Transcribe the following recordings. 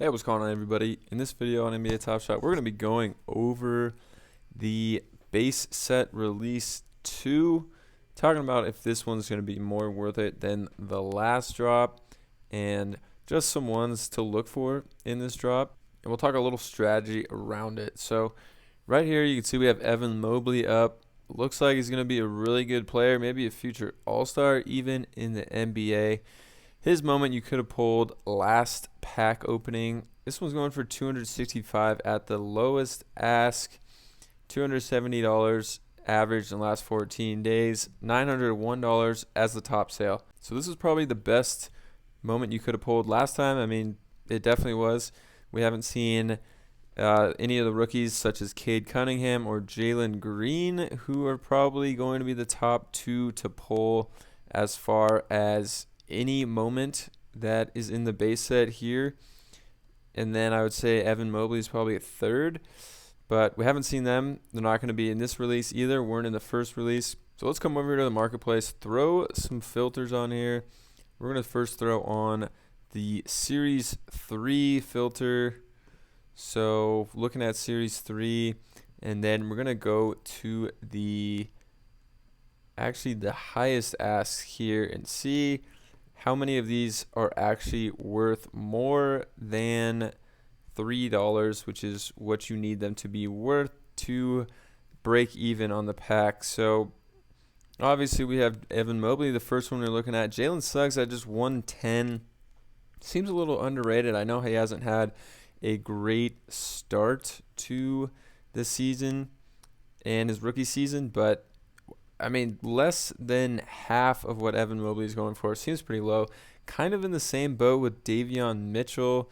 Hey, what's going on, everybody? In this video on NBA Top Shot, we're going to be going over the base set release 2, talking about if this one's going to be more worth it than the last drop, and just some ones to look for in this drop. And we'll talk a little strategy around it. So right here, you can see we have Evan Mobley up. Looks like he's going to be a really good player, maybe a future All-Star even in the NBA. His moment you could have pulled last pack opening. This one's going for $265 at the lowest ask, $270 average in the last 14 days, $901 as the top sale. So this is probably the best moment you could have pulled last time. I mean, it definitely was. We haven't seen any of the rookies such as Cade Cunningham or Jalen Green, who are probably going to be the top two to pull as far as any moment that is in the base set here. And then I would say Evan Mobley is probably a third, but we haven't seen them. They're not going to be in this release either. Weren't in the first release. So let's come over to the marketplace, throw some filters on here. We're going to first throw on the Series 3 filter. So looking at Series 3, and then we're going to go to the highest ask here and see how many of these are actually worth more than $3, which is what you need them to be worth to break even on the pack. So obviously we have Evan Mobley, the first one we're looking at. Jalen Suggs at just 110. Seems a little underrated. I know he hasn't had a great start to the season and his rookie season, but I mean, less than half of what Evan Mobley is going for. Seems pretty low. Kind of in the same boat with Davion Mitchell.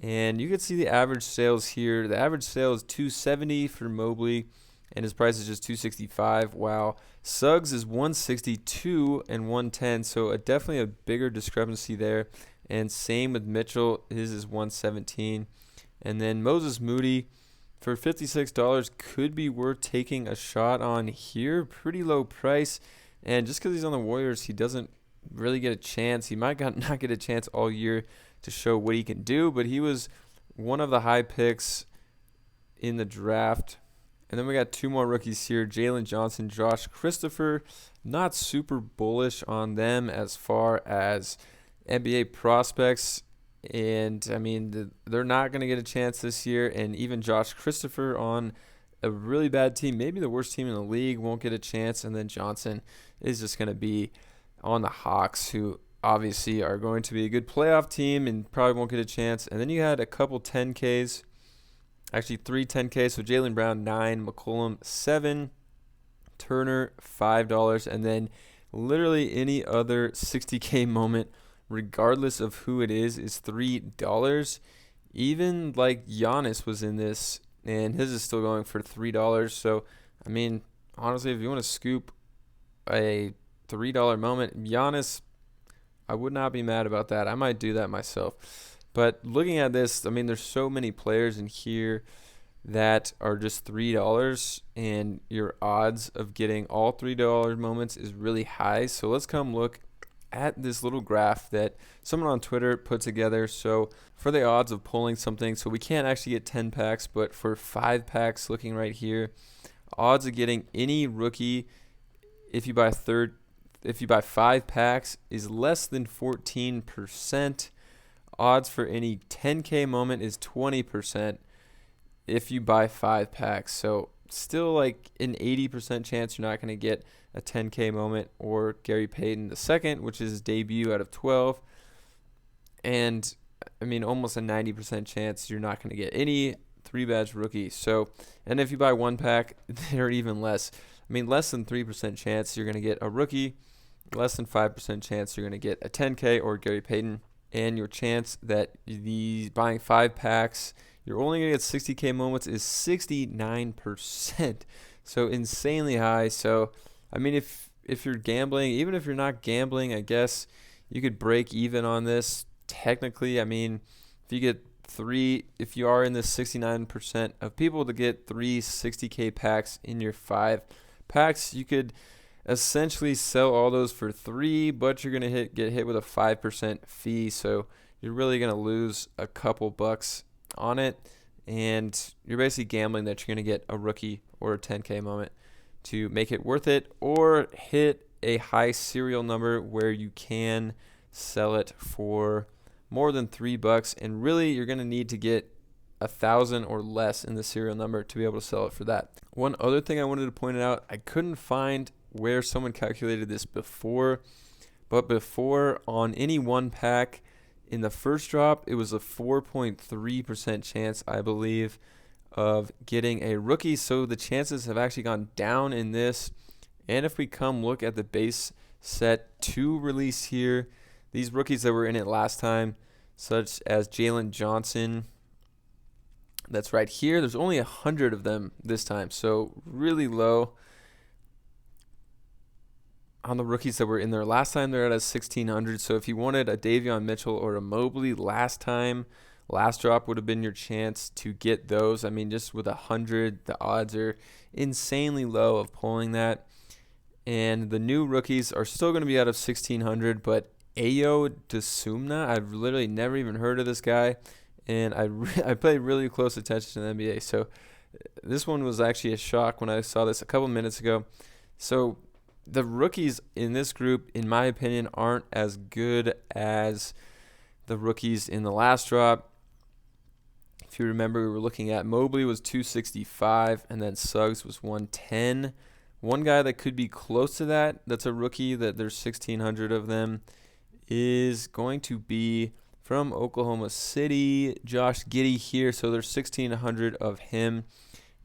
And you can see the average sales here. The average sale is $270 for Mobley, and his price is just $265. Wow. Suggs is $162 and $110, so definitely a bigger discrepancy there. And same with Mitchell. His is $117. And then Moses Moody, for $56 could be worth taking a shot on here. Pretty low price. And just because he's on the Warriors, he doesn't really get a chance. He might not get a chance all year to show what he can do, but he was one of the high picks in the draft. And then we got two more rookies here, Jalen Johnson, Josh Christopher. Not super bullish on them as far as NBA prospects. And, I mean, they're not going to get a chance this year. And even Josh Christopher on a really bad team, maybe the worst team in the league, won't get a chance. And then Johnson is just going to be on the Hawks, who obviously are going to be a good playoff team and probably won't get a chance. And then you had a couple 10Ks, actually three 10Ks. So Jaylen Brown, 9, McCollum, 7, Turner, $5. And then literally any other 60K moment, regardless of who it is $3. Even like Giannis was in this, and his is still going for $3. So, I mean, honestly, if you want to scoop a $3 moment, Giannis, I would not be mad about that. I might do that myself. But looking at this, I mean, there's so many players in here that are just $3, and your odds of getting all $3 moments is really high. So let's come look at this little graph that someone on Twitter put together. So for the odds of pulling something, so we can't actually get 10 packs, but for 5 packs, looking right here, odds of getting any rookie if you buy 5 packs is less than 14%. Odds for any 10K moment is 20% if you buy 5 packs. So still like an 80% chance you're not going to get a 10K moment or Gary Payton II, which is his debut out of 12. And, I mean, almost a 90% chance you're not going to get any 3-badge rookie. So, and if you buy 1 pack, they're even less. I mean, less than 3% chance you're going to get a rookie, less than 5% chance you're going to get a 10K or Gary Payton. And your chance that buying 5 packs, you're only going to get 60K moments is 69%. So insanely high. So, I mean, if you're gambling, even if you're not gambling, I guess you could break even on this. Technically, I mean, if you are in the 69% of people to get 3 60K packs in your 5 packs, you could essentially sell all those for 3, but you're going to get hit with a 5% fee. So you're really going to lose a couple bucks on it, and you're basically gambling that you're going to get a rookie or a 10K moment to make it worth it, or hit a high serial number where you can sell it for more than $3. And really, you're going to need to get 1,000 or less in the serial number to be able to sell it for that. One other thing I wanted to point out, I couldn't find where someone calculated this before, but before on any one pack in the first drop, it was a 4.3% chance, I believe, of getting a rookie. So the chances have actually gone down in this. And if we come look at the base set 2 release here, these rookies that were in it last time, such as Jalen Johnson, that's right here, there's only 100 of them this time, so really low. On the rookies that were in there last time, they're at a 1,600. So if you wanted a Davion Mitchell or a Mobley last time, last drop would have been your chance to get those. I mean, just with 100, the odds are insanely low of pulling that. And the new rookies are still going to be out of 1,600, but Ayo Dosunmu, I've literally never even heard of this guy, and I paid really close attention to the NBA. So this one was actually a shock when I saw this a couple minutes ago. So the rookies in this group, in my opinion, aren't as good as the rookies in the last drop. If you remember, we were looking at Mobley was 265, and then Suggs was 110. One guy that could be close to that, that's a rookie, that there's 1,600 of them, is going to be from Oklahoma City, Josh Giddey here. So there's 1,600 of him,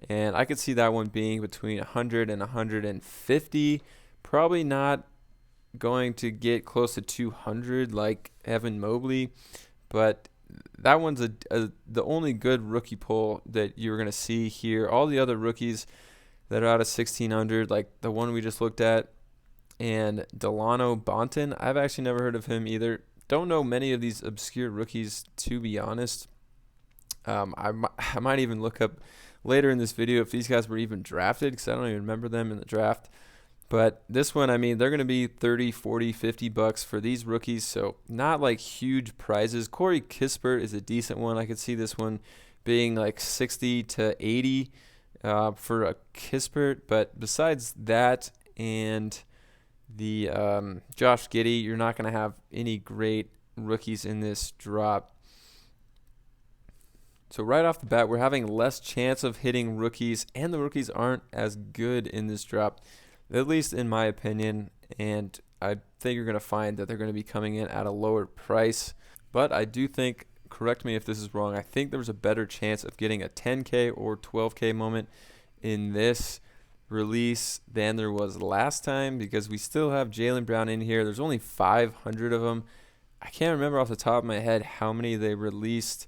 and I could see that one being between 100 and 150. Probably not going to get close to 200 like Evan Mobley, but that one's the only good rookie pull that you're going to see here. All the other rookies that are out of 1,600, like the one we just looked at, and Delano Bonton, I've actually never heard of him either. Don't know many of these obscure rookies, to be honest. I might even look up later in this video if these guys were even drafted, because I don't even remember them in the draft. But this one, I mean, they're going to be 30, 40, 50 bucks for ththese rookies, so not like huge prizes. Corey Kispert is a decent one. I could see this one being like 60 to 80 for a Kispert. But besides that and the Josh Giddey, you're not going to have any great rookies in this drop. So right off the bat, we're having less chance of hitting rookies, and the rookies aren't as good in this drop, at least in my opinion, and I think you're going to find that they're going to be coming in at a lower price. But I do think, correct me if this is wrong, I think there was a better chance of getting a 10K or 12K moment in this release than there was last time, because we still have Jaylen Brown in here. There's only 500 of them. I can't remember off the top of my head how many they released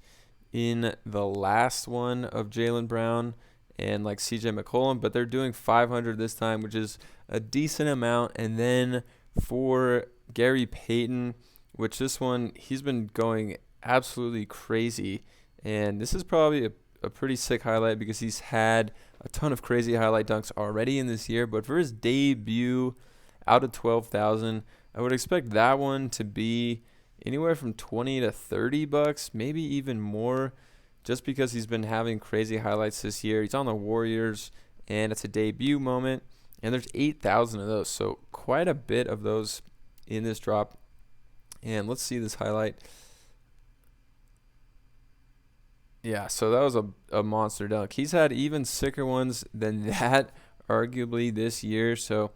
in the last one of Jaylen Brown and like CJ McCollum, but they're doing 500 this time, which is a decent amount. And then for Gary Payton, which this one, he's been going absolutely crazy, and this is probably a pretty sick highlight because he's had a ton of crazy highlight dunks already in this year. But for his debut out of 12,000, I would expect that one to be anywhere from 20 to 30 bucks, maybe even more, just because he's been having crazy highlights this year. He's on the Warriors, and it's a debut moment, and there's 8,000 of those, so quite a bit of those in this drop. And let's see this highlight. Yeah, so that was a monster dunk. He's had even sicker ones than that, arguably, this year. So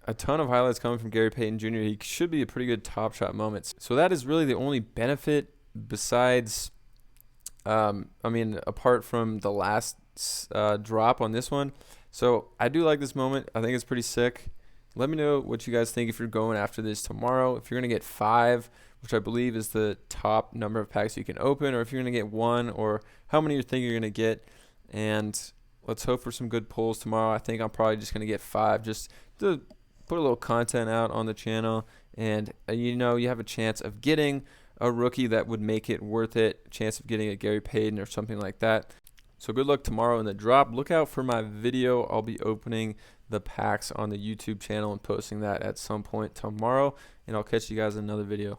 a ton of highlights coming from Gary Payton Jr. He should be a pretty good Top Shot moment. So that is really the only benefit besides, apart from the last drop on this one. So I do like this moment. I think it's pretty sick. Let me know what you guys think if you're going after this tomorrow. If you're going to get 5, which I believe is the top number of packs you can open, or if you're going to get 1, or how many you think you're going to get. And let's hope for some good pulls tomorrow. I think I'm probably just going to get 5 just to put a little content out on the channel. And, you have a chance of getting a rookie that would make it worth it, a chance of getting a Gary Payton or something like that. So good luck tomorrow in the drop. Look out for my video. I'll be opening the packs on the YouTube channel and posting that at some point tomorrow. And I'll catch you guys in another video.